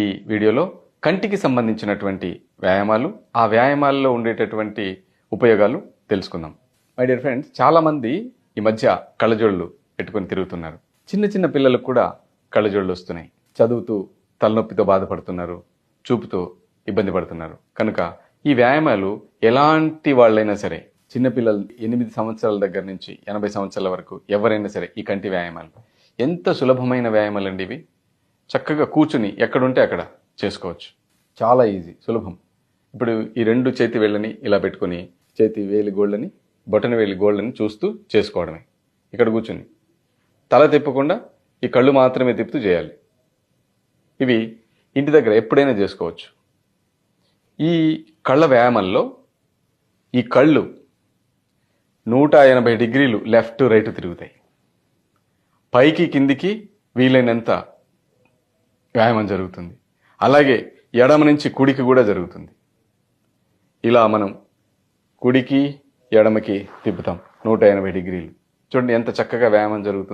ఈ వీడియోలో కంటికి సంబంధించినటువంటి వ్యాయామాలు, ఆ వ్యాయామాల్లో ఉండేటటువంటి ఉపయోగాలు తెలుసుకుందాం. మై డియర్ ఫ్రెండ్స్, చాలామంది ఈ మధ్య కళ్ళజోళ్ళు పెట్టుకొని తిరుగుతున్నారు. చిన్న చిన్న పిల్లలకు కూడా కళ్ళజోళ్ళు వస్తున్నాయి. చదువుతూ తలనొప్పితో బాధపడుతున్నారు, చూపుతో ఇబ్బంది పడుతున్నారు. కనుక ఈ వ్యాయామాలు ఎలాంటి వాళ్ళైనా సరే, చిన్నపిల్లలు 8 సంవత్సరాల దగ్గర నుంచి 80 సంవత్సరాల వరకు ఎవరైనా సరే ఈ కంటి వ్యాయామాలు ఎంత సులభమైన వ్యాయామాలు అండి ఇవి. చక్కగా కూర్చుని ఎక్కడుంటే అక్కడ చేసుకోవచ్చు. చాలా ఈజీ, సులభం. ఇప్పుడు ఈ 2 చేతి వేళ్ళని ఇలా పెట్టుకొని చేతి వేలి గోళ్ళని, బొటన వేలి గోళ్ళని చూస్తూ చేసుకోవడమే. ఇక్కడ కూర్చుని తల తిప్పకుండా ఈ కళ్ళు మాత్రమే తిప్పుతూ చేయాలి. ఇవి ఇంటి దగ్గర ఎప్పుడైనా చేసుకోవచ్చు. ఈ కళ్ళ వ్యాయామంలో ఈ కళ్ళు 180 డిగ్రీలు లెఫ్ట్ రైట్ తిరుగుతాయి. పైకి కిందికి వీలైనంత వ్యాయామం జరుగుతుంది. అలాగే ఎడమ నుంచి కుడికి కూడా జరుగుతుంది. ఇలా మనం కుడికి ఎడమకి తిప్పుతాం 180 డిగ్రీలు. చూడండి ఎంత చక్కగా వ్యాయామం జరుగుతుంది.